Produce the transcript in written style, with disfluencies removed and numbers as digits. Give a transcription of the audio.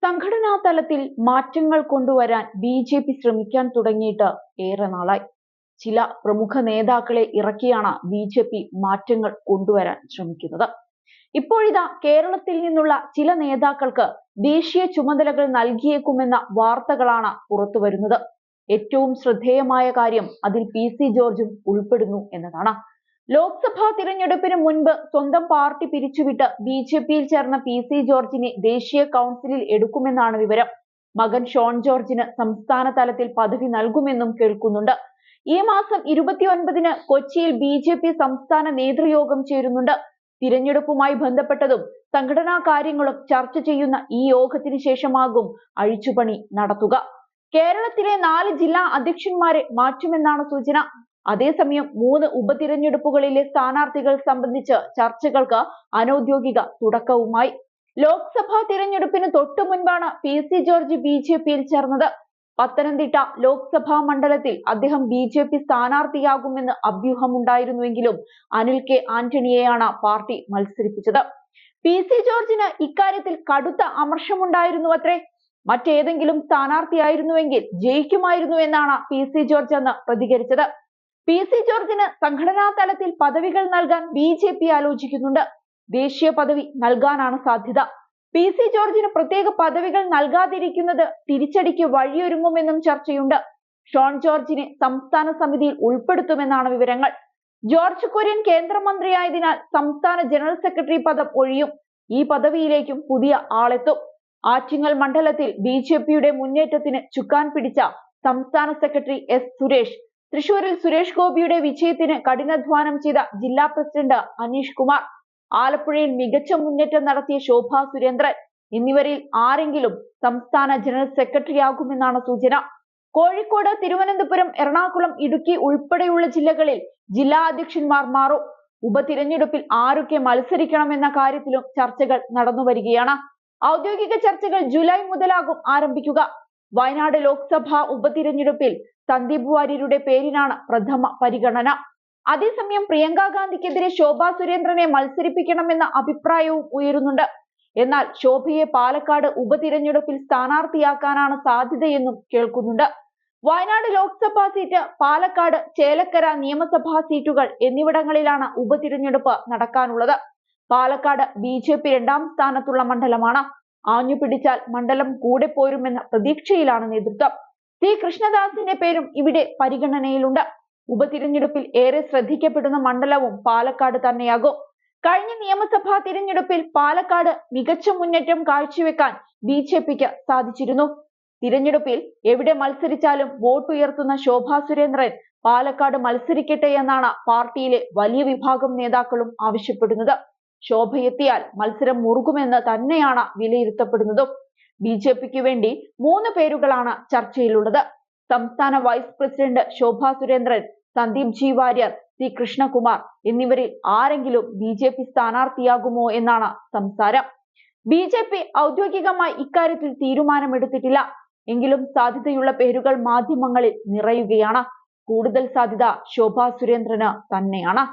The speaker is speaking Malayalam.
സംഘടനാ തലത്തിൽ മാറ്റങ്ങൾ കൊണ്ടുവരാൻ ബി.ജെ.പി. ശ്രമിക്കാൻ തുടങ്ങിയിട്ട് ഏറെ നാളായി. ചില പ്രമുഖ നേതാക്കളെ ഇറക്കിയാണ് ബി.ജെ.പി. മാറ്റങ്ങൾ കൊണ്ടുവരാൻ ശ്രമിക്കുന്നത്. ഇപ്പോഴിതാ കേരളത്തിൽ നിന്നുള്ള ചില നേതാക്കൾക്ക് ദേശീയ ചുമതലകൾ നൽകിയേക്കുമെന്ന വാർത്തകളാണ് പുറത്തുവരുന്നത്. ഏറ്റവും ശ്രദ്ധേയമായ കാര്യം അതിൽ പി.സി. ജോർജും ഉൾപ്പെടുന്നു എന്നതാണ്. ലോക്സഭാ തിരഞ്ഞെടുപ്പിന് മുൻപ് സ്വന്തം പാർട്ടി പിരിച്ചുവിട്ട് ബി.ജെ.പിയിൽ ചേർന്ന പി.സി. ജോർജിനെ ദേശീയ കൗൺസിലിൽ എടുക്കുമെന്നാണ് വിവരം. മകൻ ഷോൺ ജോർജിന് സംസ്ഥാന തലത്തിൽ പദവി നൽകുമെന്നും കേൾക്കുന്നുണ്ട്. ഈ മാസം 29-ന് കൊച്ചിയിൽ ബി.ജെ.പി. സംസ്ഥാന നേതൃയോഗം ചേരുന്നുണ്ട്. തിരഞ്ഞെടുപ്പുമായി ബന്ധപ്പെട്ടതും സംഘടനാ കാര്യങ്ങളും ചർച്ച ചെയ്യുന്ന ഈ യോഗത്തിന് ശേഷമാകും അഴിച്ചുപണി നടത്തുക. കേരളത്തിലെ 4 ജില്ലാ അധ്യക്ഷന്മാരെ മാറ്റുമെന്നാണ് സൂചന. അതേസമയം 3 ഉപതിരഞ്ഞെടുപ്പുകളിലെ സ്ഥാനാർത്ഥികൾ സംബന്ധിച്ച് ചർച്ചകൾക്ക് അനൌദ്യോഗിക തുടക്കവുമായി. ലോക്സഭാ തിരഞ്ഞെടുപ്പിന് തൊട്ടു മുൻപാണ് പി.സി. ജോർജ് ബി.ജെ.പിയിൽ ചേർന്നത്. പത്തനംതിട്ട ലോക്സഭാ മണ്ഡലത്തിൽ അദ്ദേഹം ബി.ജെ.പി. സ്ഥാനാർത്ഥിയാകുമെന്ന് അഭ്യൂഹമുണ്ടായിരുന്നുവെങ്കിലും അനിൽ കെ ആന്റണിയെയാണ് പാർട്ടി മത്സരിപ്പിച്ചത്. പി.സി. ജോർജിന് ഇക്കാര്യത്തിൽ കടുത്ത അമർഷമുണ്ടായിരുന്നുവത്രേ. മറ്റേതെങ്കിലും സ്ഥാനാർത്ഥിയായിരുന്നുവെങ്കിൽ ജയിക്കുമായിരുന്നു എന്നാണ് പി.സി. ജോർജ് അന്ന് പ്രതികരിച്ചത്. പി.സി. ജോർജിന് സംഘടനാ തലത്തിൽ പദവികൾ നൽകാൻ ബി.ജെ.പി. ആലോചിക്കുന്നുണ്ട്. ദേശീയ പദവി നൽകാനാണ് സാധ്യത. പി.സി. ജോർജിന് പ്രത്യേക പദവികൾ നൽകാതിരിക്കുന്നത് തിരിച്ചടിക്ക് വഴിയൊരുങ്ങുമെന്നും ചർച്ചയുണ്ട്. ഷോൺ ജോർജിനെ സംസ്ഥാന സമിതിയിൽ ഉൾപ്പെടുത്തുമെന്നാണ് വിവരങ്ങൾ. ജോർജ് കുര്യൻ കേന്ദ്രമന്ത്രിയായതിനാൽ സംസ്ഥാന ജനറൽ സെക്രട്ടറി പദം ഒഴിയും. ഈ പദവിയിലേക്കും പുതിയ ആളെത്തും. ആറ്റിങ്ങൽ മണ്ഡലത്തിൽ ബി.ജെ.പിയുടെ മുന്നേറ്റത്തിന് ചുക്കാൻ പിടിച്ച സംസ്ഥാന സെക്രട്ടറി എസ് സുരേഷ്, തൃശൂരിൽ സുരേഷ് ഗോപിയുടെ വിജയത്തിന് കഠിനാധ്വാനം ചെയ്ത ജില്ലാ പ്രസിഡന്റ് അനീഷ് കുമാർ, ആലപ്പുഴയിൽ മികച്ച മുന്നേറ്റം നടത്തിയ ശോഭാ സുരേന്ദ്രൻ എന്നിവരിൽ ആരെങ്കിലും സംസ്ഥാന ജനറൽ സെക്രട്ടറിയാകുമെന്നാണ് സൂചന. കോഴിക്കോട്, തിരുവനന്തപുരം, എറണാകുളം, ഇടുക്കി ഉൾപ്പെടെയുള്ള ജില്ലകളിൽ ജില്ലാ അധ്യക്ഷന്മാർ മാറും. ഉപതിരഞ്ഞെടുപ്പിൽ ആരൊക്കെ മത്സരിക്കണമെന്ന കാര്യത്തിലും ചർച്ചകൾ നടന്നുവരികയാണ്. ഔദ്യോഗിക ചർച്ചകൾ ജൂലൈ മുതലാകും ആരംഭിക്കുക. വയനാട് ലോക്സഭാ ഉപതിരഞ്ഞെടുപ്പിൽ സന്ദീപ് വാര്യരുടെ പേരിനാണ് പ്രഥമ പരിഗണന. അതേസമയം പ്രിയങ്ക ഗാന്ധിക്കെതിരെ ശോഭാ സുരേന്ദ്രനെ മത്സരിപ്പിക്കണമെന്ന അഭിപ്രായവും ഉയരുന്നുണ്ട്. എന്നാൽ ശോഭയെ പാലക്കാട് ഉപതിരഞ്ഞെടുപ്പിൽ സ്ഥാനാർത്ഥിയാക്കാനാണ് സാധ്യതയെന്നും കേൾക്കുന്നുണ്ട്. വയനാട് ലോക്സഭാ സീറ്റ്, പാലക്കാട്, ചേലക്കര നിയമസഭാ സീറ്റുകൾ എന്നിവിടങ്ങളിലാണ് ഉപതിരഞ്ഞെടുപ്പ് നടക്കാനുള്ളത്. പാലക്കാട് ബി.ജെ.പി. 2ാം സ്ഥാനത്തുള്ള മണ്ഡലമാണ്. ആഞ്ഞു പിടിച്ചാൽ മണ്ഡലം കൂടെ പോരുമെന്ന പ്രതീക്ഷയിലാണ് നേതൃത്വം. സി കൃഷ്ണദാസിന്റെ പേരും ഇവിടെ പരിഗണനയിലുണ്ട്. ഉപതിരഞ്ഞെടുപ്പിൽ ഏറെ ശ്രദ്ധിക്കപ്പെടുന്ന മണ്ഡലവും പാലക്കാട് തന്നെയാകും. കഴിഞ്ഞ നിയമസഭാ തിരഞ്ഞെടുപ്പിൽ പാലക്കാട് മികച്ച മുന്നേറ്റം കാഴ്ചവെക്കാൻ ബി.ജെ.പിക്ക് സാധിച്ചിരുന്നു. തിരഞ്ഞെടുപ്പിൽ എവിടെ മത്സരിച്ചാലും വോട്ടുയർത്തുന്ന ശോഭാ സുരേന്ദ്രൻ പാലക്കാട് മത്സരിക്കട്ടെ എന്നാണ് പാർട്ടിയിലെ വലിയ വിഭാഗം നേതാക്കളും ആവശ്യപ്പെടുന്നത്. ശോഭയെത്തിയാൽ മത്സരം മുറുകുമെന്ന് തന്നെയാണ് വിലയിരുത്തപ്പെടുന്നതും. ബി.ജെ.പിക്ക് വേണ്ടി 3 പേരുകളാണ് ചർച്ചയിലുള്ളത്. സംസ്ഥാന vice president Shobha Surendran, Sandeep G Warrier, C Krishnakumar എന്നിവരിൽ ആരെങ്കിലും ബി.ജെ.പി. സ്ഥാനാർത്ഥിയാകുമോ എന്നാണ് സംസാരം. ബി.ജെ.പി. ഔദ്യോഗികമായി ഇക്കാര്യത്തിൽ തീരുമാനമെടുത്തിട്ടില്ല. എങ്കിലും സാധ്യതയുള്ള പേരുകൾ മാധ്യമങ്ങളിൽ നിറയുകയാണ്. കൂടുതൽ സാധ്യത ശോഭാ സുരേന്ദ്രന് തന്നെയാണ്.